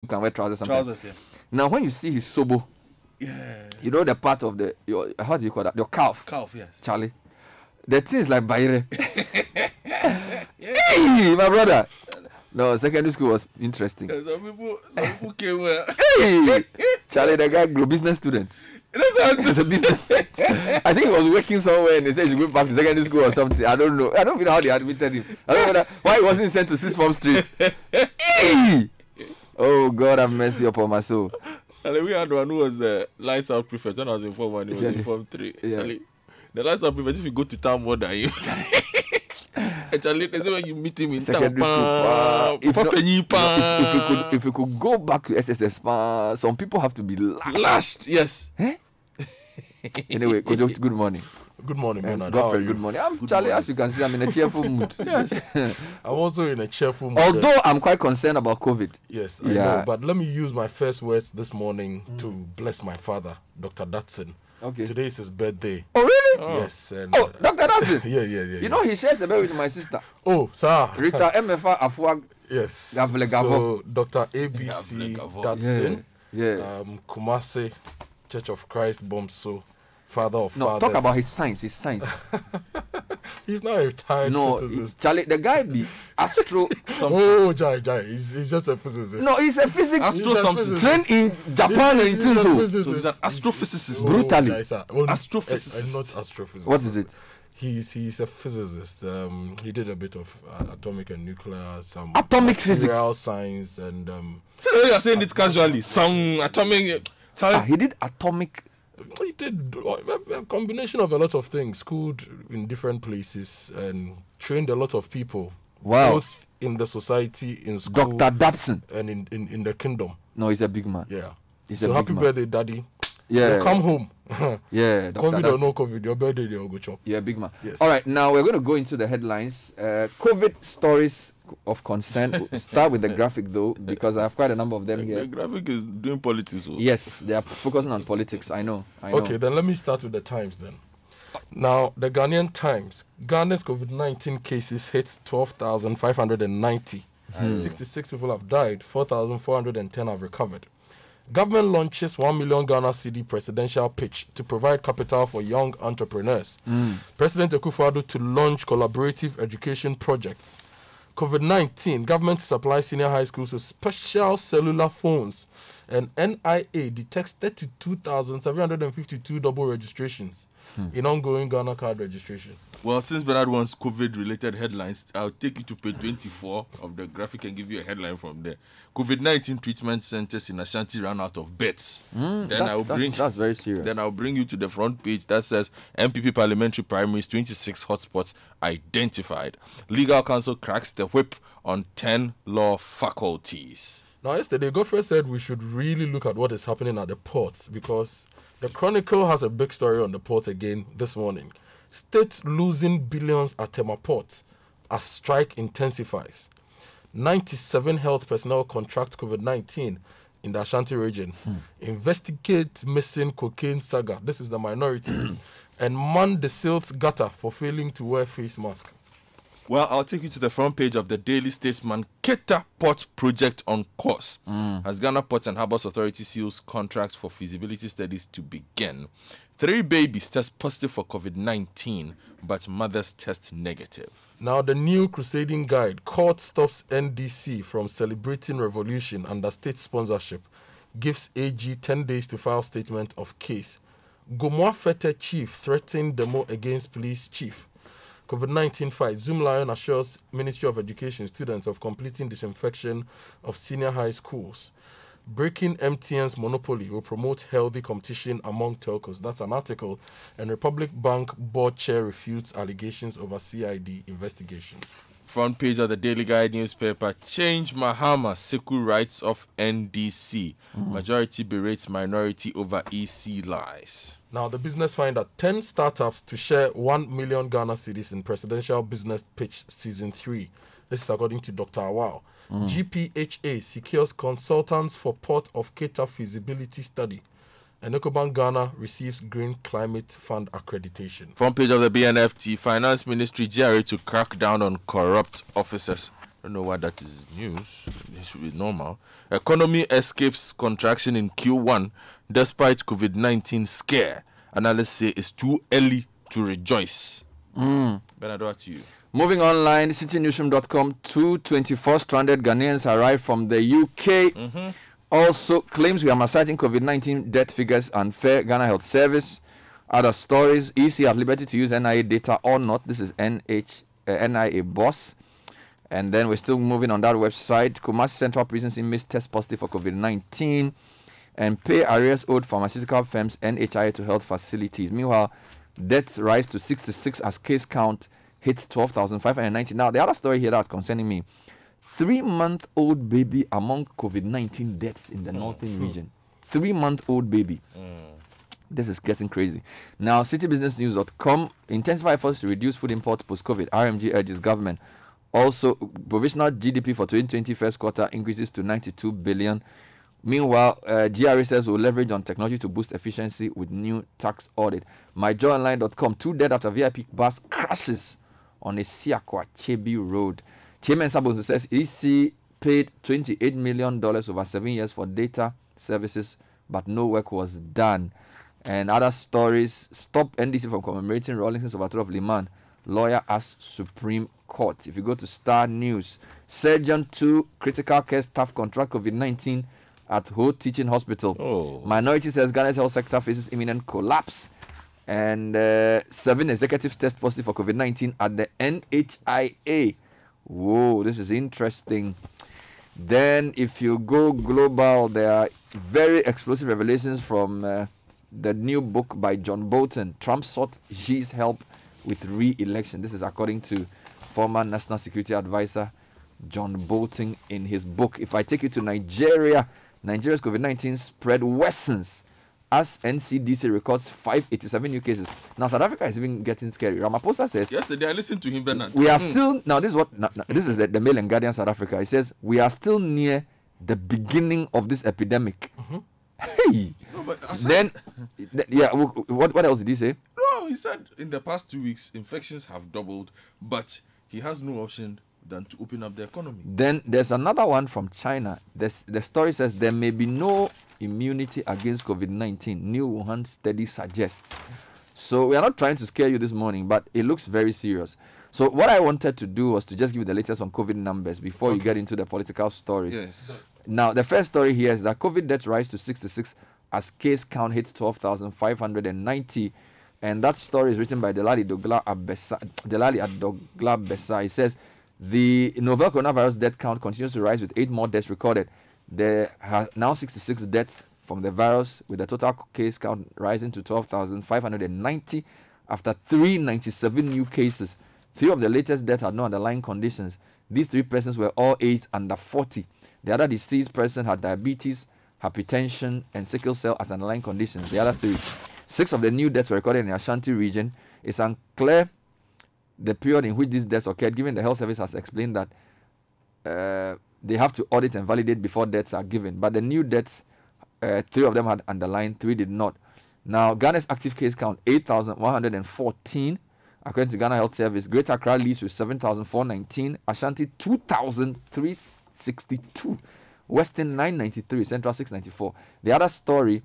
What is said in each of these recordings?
can wear trousers sometimes. Trousers, yeah. Now, when you see his sobo, Yeah. you know the part of your how do you call that? Your calf. Calf, yes. Charlie. The thing is like Bayre. Hey, my brother. No, secondary school was interesting. Yeah, some people came where. Hey, Charlie, the guy grew business student. It's a business. I think he was working somewhere and they said he should go back to secondary school or something. I don't know. I don't know how they admitted him. I don't know why he wasn't sent to Sixth Form Street. Hey! Oh, God have mercy upon my soul. And we had one who was the lights out prefect when I was in Form 1, he was in Form 3. Yeah. Charlie, the lights out prefect, if you go to town more than you. And Charlie, they say when you meet him in Secondary town, if you could go back to SSS, some people have to be lashed. Yes. Eh? Anyway, good morning. Good morning, Bernard. Godfrey, good morning. I'm Charlie, as you can see, I'm in a cheerful mood. Yes. I'm also in a cheerful mood. Although I'm quite concerned about COVID. Yes, I know. But let me use my first words this morning to bless my father, Dr. Datsun. Okay. Today is his birthday. Oh, really? Oh. Yes. And, Dr. Datsun? Yeah. You know, he shares a bed with my sister. Oh, sir. Rita MFA Afuag. Yes. So, Dr. ABC Datsun, Kumasi Church of Christ, Bomso. Father of fathers. Talk about his science. He's not a retired physicist. Charlie, the guy be astro. Oh, Jai. He's just a physicist. No, he's a physicist. Astro something. Trained in Japan and in Tinso. So he's an astrophysicist. Brutally. Astrophysicist. I'm not astrophysicist. What is it? He's a physicist. He did a bit of atomic and nuclear, some atomic physics, science, and so you're saying it casually. Some atomic. He did atomic. He did a combination of a lot of things. Schooled in different places and trained a lot of people. Wow. Both in the society, in school, Dr. Datsun, and in the kingdom. No, he's a big man. Yeah. He's so a happy big birthday, Daddy. Yeah. You'll come home. Yeah. COVID or no COVID, your birthday they'll go chop. Yeah, big man. Yes. All right, now we're going to go into the headlines. COVID stories of concern. We'll start with the graphic though, because I have quite a number of them here. The graphic is doing politics. Yes, they are focusing on politics. I know. Okay, then let me start with the Times then. Now, the Ghanaian Times. Ghana's COVID-19 cases hit 12,590. 66 people have died. 4,410 have recovered. Government launches 1 million Ghana Cedi presidential pitch to provide capital for young entrepreneurs. President Akufo-Addo to launch collaborative education projects. COVID-19, government supplies senior high schools with special cellular phones. And NIA detects 32,752 double registrations in ongoing Ghana card registration. Well, since Bernard wants COVID-related headlines, I'll take you to page 24 of the graphic and give you a headline from there. COVID-19 treatment centers in Ashanti ran out of beds. That's very serious. Then I'll bring you to the front page that says MPP parliamentary primaries, 26 hotspots identified. Legal Council cracks the whip on 10 law faculties. Now, yesterday, Godfrey said we should really look at what is happening at the ports, because the Chronicle has a big story on the port again this morning. State losing billions at Tema Port as strike intensifies. 97 health personnel contract COVID-19 in the Ashanti region. Investigate missing cocaine saga. This is the minority. And man the silt gutter for failing to wear face mask. Well, I'll take you to the front page of the Daily Statesman. Keta Port project on course. As Ghana Ports and Harbours Authority seals contract for feasibility studies to begin. 3 babies test positive for COVID-19, but mothers test negative. Now, the new crusading guide, Court Stops NDC from Celebrating Revolution under state sponsorship, gives AG 10 days to file statement of case. Gomoa Fete chief threatened demo against police chief. COVID-19 fight. Zoom Lion assures Ministry of Education students of completing disinfection of senior high schools. Breaking MTN's monopoly will promote healthy competition among telcos. That's an article. And Republic Bank board chair refutes allegations over CID investigations. Front page of the Daily Guide newspaper. Change Mahama, Seku writes of NDC. Majority berates minority over EC lies. Now, the business finder 10 startups to share 1 million Ghana cedis in Presidential Business Pitch Season 3. This is according to Dr. Awao. GPHA secures consultants for Port of Keta feasibility study. And Ecobank Ghana receives Green Climate Fund accreditation. Front page of the BNFT, Finance Ministry GRA to crack down on corrupt officers. don't know why that is news. It should be normal. Economy escapes contraction in Q1 despite COVID-19 scare. Analysts say it's too early to rejoice. Bernardo, what to you? Moving online, CitiNewsroom.com, 224 stranded Ghanaians arrived from the UK. Also, claims we are massaging COVID-19 death figures unfair. Ghana Health Service. Other stories, EC at liberty to use NIA data or not. This is NIA boss. And then we're still moving on that website. Kumasi Central Prisons inmates test positive for COVID-19. And pay arrears owed pharmaceutical firms, NHIA to health facilities. Meanwhile, deaths rise to 66 as case count hits 12,590. Now, the other story here that's concerning me, 3-month-old baby among COVID-19 deaths in the northern region. 3-month-old baby. This is getting crazy. Now, citybusinessnews.com, intensify efforts to reduce food imports post-COVID. RMG urges government. Also, provisional GDP for 2020 first quarter increases to 92 billion. Meanwhile, GRA says will leverage on technology to boost efficiency with new tax audit. MyJoyOnline.com, 2 dead after VIP bus crashes on a Siakwa Chebi road. Chairman Sabosu says EC paid $28 million over 7 years for data services, but no work was done. And other stories, stop NDC from commemorating Rawlingson's overthrow of Liman. Lawyer asks Supreme Court. If you go to Star News, Surgeon 2 critical care staff contract COVID-19 at Ho Teaching Hospital. Minority says Ghana's health sector faces imminent collapse. And 7 executives test positive for COVID-19 at the NHIA. Whoa, this is interesting. Then if you go global, there are very explosive revelations from the new book by John Bolton. Trump sought Xi's help with re-election. This is according to former National Security Advisor John Bolton in his book. If I take you to Nigeria, Nigeria's COVID-19 spread worsens as NCDC records 587 new cases. Now, South Africa is even getting scary. Ramaphosa says... Yesterday, I listened to him, Bernard. We are still... Now, this is what... this is the Mail and Guardian South Africa. He says, we are still near the beginning of this epidemic. Hey! No, but then... yeah, what else did he say? No, he said in the past 2 weeks, infections have doubled, but he has no option than to open up the economy. Then there's another one from China. The story says there may be no immunity against COVID-19. New Wuhan study suggests. So we are not trying to scare you this morning, but it looks very serious. So what I wanted to do was to just give you the latest on COVID numbers before you get into the political stories. Yes. Now, the first story here is that COVID deaths rise to 66 as case count hits 12,590. And that story is written by Delali Adogla Besa. He says, the novel coronavirus death count continues to rise with 8 more deaths recorded. There are now 66 deaths from the virus, with the total case count rising to 12,590 after 397 new cases. 3 of the latest deaths had no underlying conditions. These 3 persons were all aged under 40. The other deceased person had diabetes, hypertension, and sickle cell as underlying conditions. The other 3. 6 of the new deaths were recorded in the Ashanti region. It's unclear the period in which these deaths occurred, given the health service has explained that they have to audit and validate before deaths are given. But the new deaths, 3 of them had underlined, 3 did not. Now, Ghana's active case count, 8,114, according to Ghana Health Service. Greater Accra leads with 7,419. Ashanti, 2,362. Western, 993. Central, 694. The other story,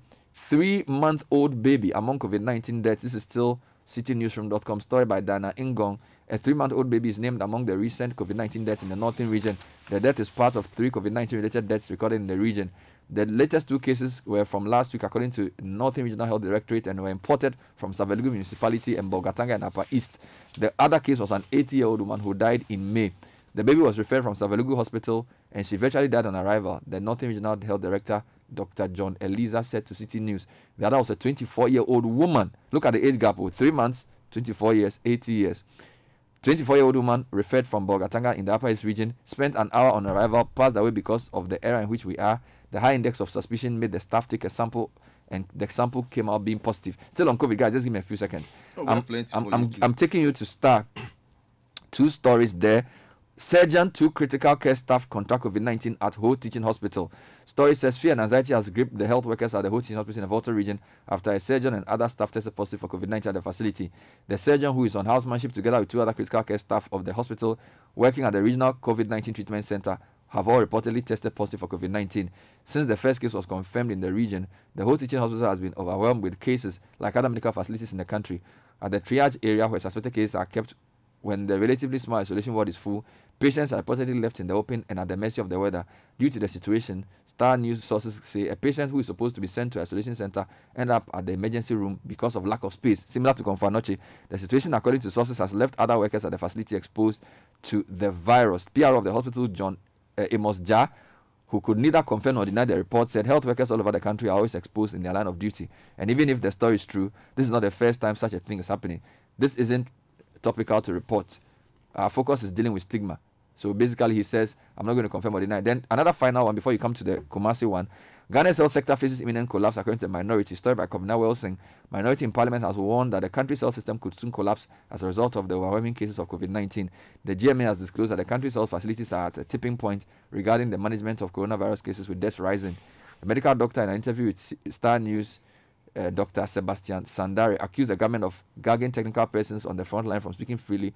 3-month-old baby among COVID-19 deaths. This is still CitiNewsroom.com story by Dana Ingong. A 3-month-old baby is named among the recent COVID-19 deaths in the northern region. The death is part of 3 COVID-19 related deaths recorded in the region. The latest 2 cases were from last week, according to Northern Regional Health Directorate, and were imported from Savelugu Municipality and Bolgatanga and Upper East. The other case was an 80-year-old woman who died in May. The baby was referred from Savelugu Hospital, and she virtually died on arrival. The Northern Regional Health Director, Dr. John Eliza, said to Citi News. The other was a 24-year-old woman. Look at the age gap, with 3 months, 24 years, 80 years. 24-year-old woman referred from Bolgatanga in the Upper East region, spent an hour on arrival, passed away because of the era in which we are. The high index of suspicion made the staff take a sample, and the sample came out being positive. Still on COVID, guys, just give me a few seconds. I'm taking you to Star. 2 stories there. Surgeon, 2 critical care staff contract COVID-19 at Ho Teaching Hospital. Story says fear and anxiety has gripped the health workers at the Ho Teaching Hospital in the Volta region after a surgeon and other staff tested positive for COVID-19 at the facility. The surgeon, who is on housemanship together with 2 other critical care staff of the hospital working at the regional COVID-19 treatment center, have all reportedly tested positive for COVID-19. Since the first case was confirmed in the region, the Ho Teaching Hospital has been overwhelmed with cases like other medical facilities in the country. At the triage area where suspected cases are kept, when the relatively small isolation ward is full, patients are reportedly left in the open and at the mercy of the weather. Due to the situation, Star News sources say a patient who is supposed to be sent to isolation center ended up at the emergency room because of lack of space. Similar to Confanoche, the situation, according to sources, has left other workers at the facility exposed to the virus. PR of the hospital, John Amos Ja, who could neither confirm nor deny the report, said health workers all over the country are always exposed in their line of duty. And even if the story is true, this is not the first time such a thing is happening. This isn't topical to report. Our focus is dealing with stigma. So basically, he says, I'm not going to confirm or deny. Then another final one before you come to the Kumasi one. Ghana's health sector faces imminent collapse according to Minority. Story by Kobina Wilson. Minority in Parliament has warned that the country's health system could soon collapse as a result of the overwhelming cases of COVID-19. The GMA has disclosed that the country's health facilities are at a tipping point regarding the management of coronavirus cases, with deaths rising. The medical doctor, in an interview with Star News, Dr. Sebastian Sandari, accused the government of gagging technical persons on the front line from speaking freely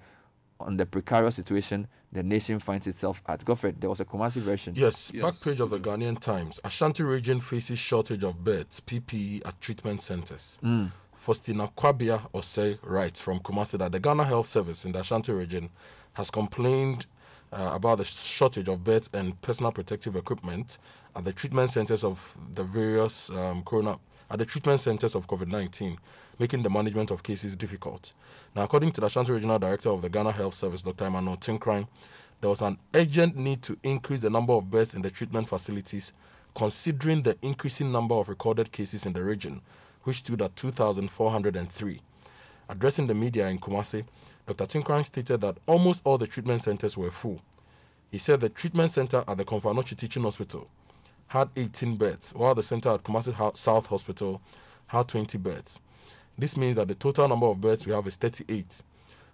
on the precarious situation the nation finds itself at. Godfred, there was a Kumasi version. Yes, back page of the Ghanaian Times. Ashanti region faces shortage of beds, PPE at treatment centers. Faustina Kwabia Osei writes from Kumasi that the Ghana Health Service in the Ashanti region has complained about the shortage of beds and personal protective equipment at the treatment centers of the various treatment centers of COVID-19, making the management of cases difficult. Now, according to the Ashanti Regional Director of the Ghana Health Service, Dr. Emmanuel Tinkrine, there was an urgent need to increase the number of beds in the treatment facilities, considering the increasing number of recorded cases in the region, which stood at 2,403. Addressing the media in Kumasi, Dr. Tinkrine stated that almost all the treatment centers were full. He said the treatment center at the Confanoche Teaching Hospital had 18 beds, while the center at Kumasi South Hospital had 20 beds. This means that the total number of beds we have is 38.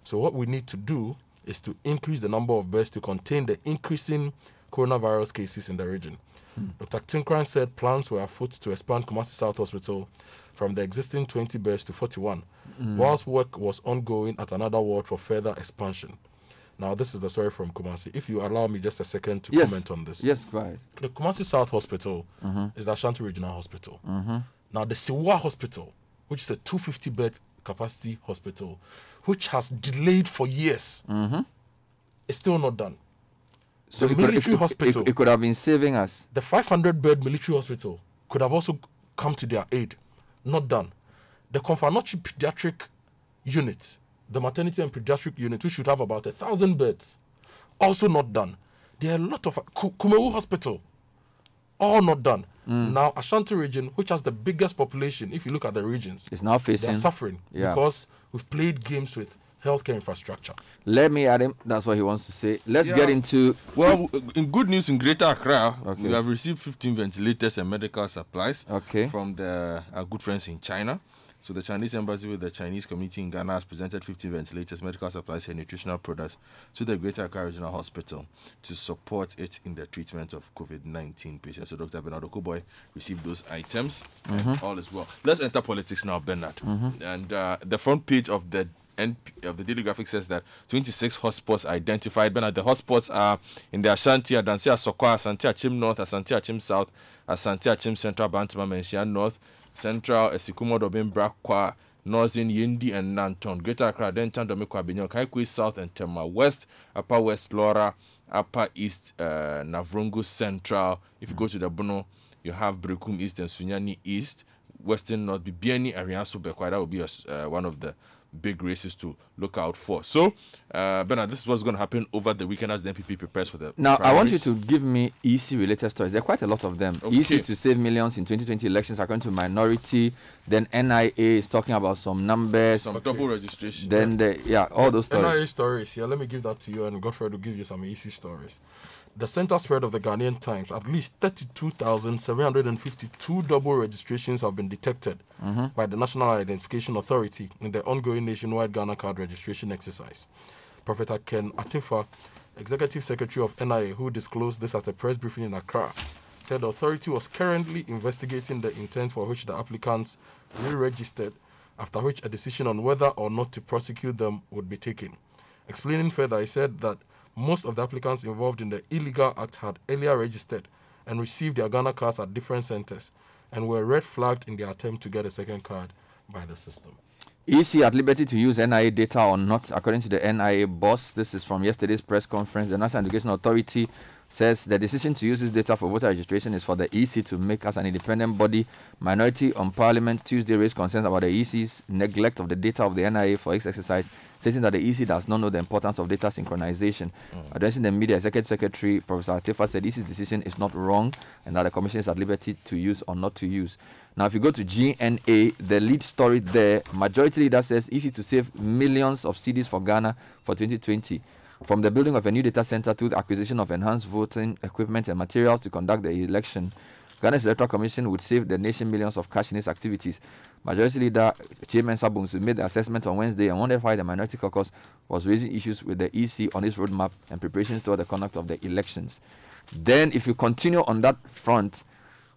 So what we need to do is to increase the number of beds to contain the increasing coronavirus cases in the region. Dr. Tinkrine said plans were afoot to expand Kumasi South Hospital from the existing 20 beds to 41, whilst work was ongoing at another ward for further expansion. Now, this is the story from Kumasi. If you allow me just a second to comment on this. Yes, right. The Kumasi South Hospital is the Ashanti Regional Hospital. Now, the Siwa Hospital, which is a 250-bed capacity hospital, which has delayed for years, is still not done. So the military hospital, it could have been saving us. The 500-bed military hospital could have also come to their aid. Not done. The Confanoche pediatric unit, the maternity and pediatric unit, which should have about 1,000 beds, also not done. There are a lot of Kumewu Hospital, all not done. Now, Ashanti region, which has the biggest population, if you look at the regions, is now facing, they're suffering because we've played games with healthcare infrastructure. Let me add him. That's what he wants to say. Let's get into... Well, in good news in Greater Accra, we have received 15 ventilators and medical supplies from our good friends in China. So the Chinese embassy with the Chinese community in Ghana has presented 15 ventilators, medical supplies, and nutritional products to the Greater Accra Regional Hospital to support it in the treatment of COVID-19 patients. So Dr. Bernard Okoboy received those items, and all is well. Let's enter politics now, Bernard. And the front page of the Daily Graphic says that 26 hotspots identified. Bernard, the hotspots are in the Ashanti, Adansi, Asokwa, Asante Achim North, Asante Achim South, Asante Achim Central, Bantama, Menchia North, Central, Esikumo, Dobin, Brakwa, Northern, Yendi, and Nanton. Greater Accra, Denton, Domiko, Abinyon, Kaikui South, and Tema West, Upper West, Laura, Upper East, Navrungu Central. If you go to the Bono, you have Brekum East and Sunyani East, Western North, Bibiani, Arianso, Bekwa. That will be one of the big races to look out for. So, Bernard, this is what's going to happen over the weekend as the NPP prepares for the primaries. I want you to give me EC-related stories. There are quite a lot of them. EC to save millions in 2020 elections according to Minority. Then NIA is talking about some numbers. Some double registration. Then, all those stories. NIA stories. Yeah, let me give that to you, and Godfrey will give you some EC stories. The center spread of the Ghanaian Times, at least 32,752 double registrations have been detected by the National Identification Authority in the ongoing nationwide Ghana card registration exercise. Professor Ken Atifa, Executive Secretary of NIA, who disclosed this at a press briefing in Accra, said the authority was currently investigating the intent for which the applicants re-registered, after which a decision on whether or not to prosecute them would be taken. Explaining further, he said that most of the applicants involved in the illegal act had earlier registered and received their Ghana cards at different centers and were red flagged in their attempt to get a second card by the system. EC at liberty to use NIA data or not, according to the NIA boss. This is from yesterday's press conference. The National Education Authority says the decision to use this data for voter registration is for the EC to make as an independent body. Minority on Parliament Tuesday raised concerns about the EC's neglect of the data of the NIA for its exercise, stating that the EC does not know the importance of data synchronization. Addressing the media, Executive Secretary Professor Atefa said EC's decision is not wrong and that the Commission is at liberty to use or not to use. Now, if you go to GNA, the lead story there, Majority Leader says easy to save millions of cedis for Ghana for 2020. From the building of a new data center to the acquisition of enhanced voting equipment and materials to conduct the election, Ghana's Electoral Commission would save the nation millions of cash in its activities. Majority Leader Chairman Sabunsu made the assessment on Wednesday and wondered why the Minority Caucus was raising issues with the EC on its roadmap and preparations toward the conduct of the elections. Then, if you continue on that front,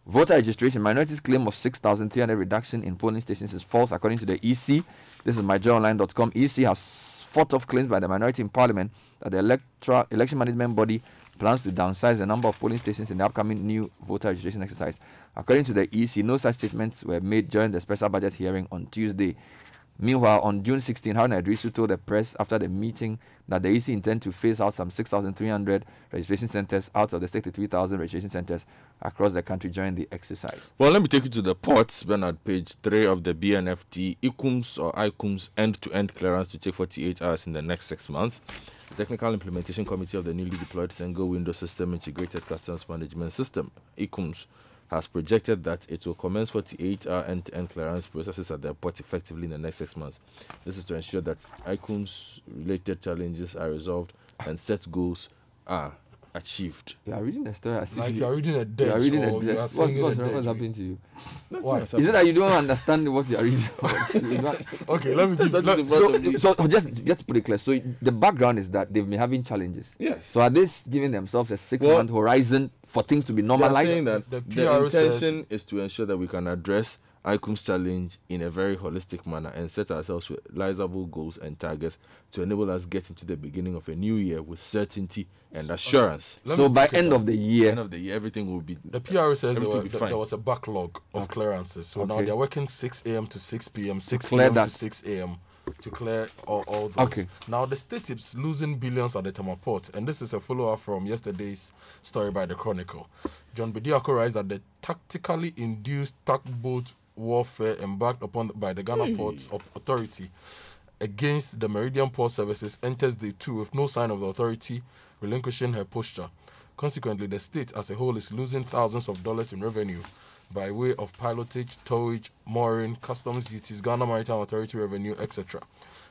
voter registration, minorities' claim of 6,300 reduction in polling stations is false, according to the EC. This is myjoyonline.com. EC has fought off claims by the minority in Parliament that the election management body plans to downsize the number of polling stations in the upcoming new voter registration exercise. According to the EC, no such statements were made during the special budget hearing on Tuesday. Meanwhile, on June 16, Haruna Idrisu told the press after the meeting that the EC intend to phase out some 6,300 registration centers out of the 63,000 registration centers across the country during the exercise. Well, let me take you to the ports, Bernard, page 3 of the BNFT. ICUM's end-to-end clearance to take 48 hours in the next 6 months. The Technical Implementation Committee of the newly deployed Single Window System Integrated Customs Management System, ICUMS, has projected that it will commence 48-hour end-to-end clearance processes at the port effectively in the next 6 months. This is to ensure that ICUMS-related challenges are resolved and set goals are achieved. You are reading the story as Like you are reading a dead. You are reading a dead. What's happening to you? Why? Is it that you don't understand what you are reading? Okay, let me give So just to put it clear, so the background is that they've been having challenges. Yes. So are they giving themselves a 6-month horizon for things to be normalized? Saying that The the PR intention is to ensure that we can address ICUM's challenge in a very holistic manner and set ourselves realizable goals and targets to enable us get into the beginning of a new year with certainty and assurance. So by end of the year, End of the year, everything will be. The PR says Everything will be fine. there was a backlog of clearances. So now Okay. they're working 6 a.m. to 6 p.m., 6 clear p.m. to that. 6 a.m. to clear all those. Okay. Now the state is losing billions at the Tema port, and this is a follow-up from yesterday's story by the Chronicle. John Bediako writes that the tactically induced tugboat warfare embarked upon by the Ghana Ports Authority against the Meridian Port Services enters day 2 with no sign of the authority relinquishing her posture. Consequently, the state as a whole is losing thousands of dollars in revenue by way of pilotage, towage, mooring, customs duties, Ghana Maritime Authority revenue, etc.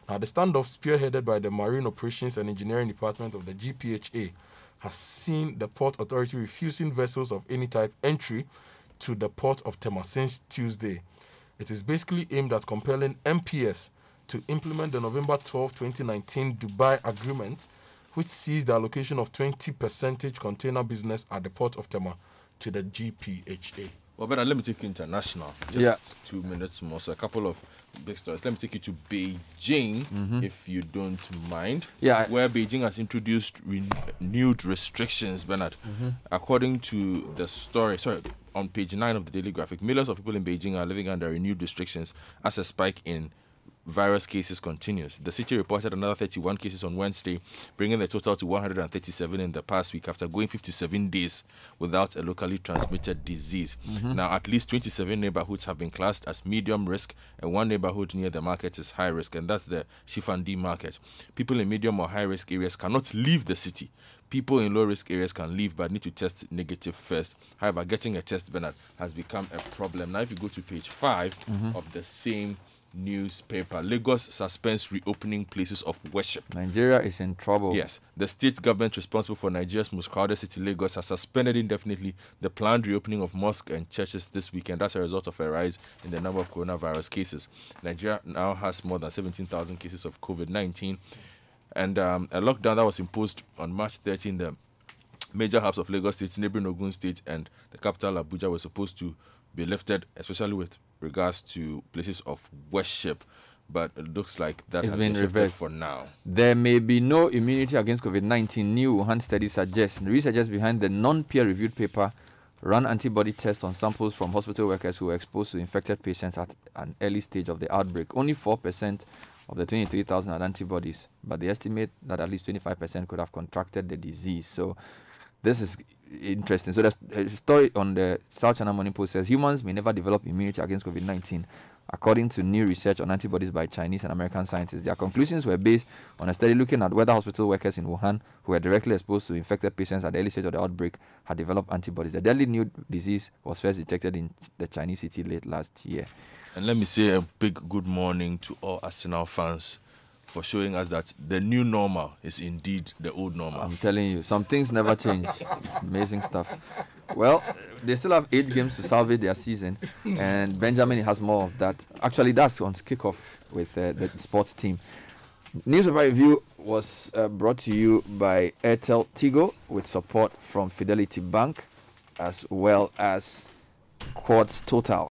Now, the standoff spearheaded by the Marine Operations and Engineering Department of the GPHA has seen the Port Authority refusing vessels of any type entry to the port of Tema since Tuesday. It is basically aimed at compelling MPS to implement the November 12, 2019 Dubai Agreement, which sees the allocation of 20% container business at the port of Tema to the GPHA. Well, Bernard, let me take you international. Just 2 minutes more. So a couple of big stories. Let me take you to Beijing, if you don't mind. Yeah. Where Beijing has introduced renewed restrictions, Bernard. According to the story, on page 9 of the Daily Graphic, millions of people in Beijing are living under renewed restrictions as a spike in virus cases continues. The city reported another 31 cases on Wednesday, bringing the total to 137 in the past week after going 57 days without a locally transmitted disease. Now, at least 27 neighborhoods have been classed as medium risk, and one neighborhood near the market is high risk, and that's the Shifandi market. People in medium or high risk areas cannot leave the city. People in low-risk areas can leave but need to test negative first. However, getting a test, Bernard, has become a problem. Now, if you go to page 5 of the same newspaper, Lagos suspends reopening places of worship. Nigeria is in trouble. Yes, the state government responsible for Nigeria's most crowded city, Lagos, has suspended indefinitely the planned reopening of mosques and churches this weekend. That's a result of a rise in the number of coronavirus cases. Nigeria now has more than 17,000 cases of COVID-19. And a lockdown that was imposed on March 13, the major hubs of Lagos State, neighboring Ogun State, and the capital Abuja were supposed to be lifted, especially with regards to places of worship. But it looks like that It's has been been shifted reversed for now. There may be no immunity against COVID-19, new Wuhan study suggests. The researchers behind the non-peer-reviewed paper ran antibody tests on samples from hospital workers who were exposed to infected patients at an early stage of the outbreak. Only 4% of the 23,000 had antibodies, but they estimate that at least 25% could have contracted the disease. So this is interesting. So there's a story on the South China Morning Post says humans may never develop immunity against COVID-19. According to new research on antibodies by Chinese and American scientists, their conclusions were based on a study looking at whether hospital workers in Wuhan who were directly exposed to infected patients at the early stage of the outbreak had developed antibodies. The deadly new disease was first detected in the Chinese city late last year. And let me say a big good morning to all Arsenal fans for showing us that the new normal is indeed the old normal. I'm telling you, some things never change. Amazing stuff. Well, they still have 8 games to salvage their season, and Benjamin has more of that. Actually, that's on kickoff with the sports team. Newspaper Review was brought to you by Airtel Tigo with support from Fidelity Bank as well as Quartz Total.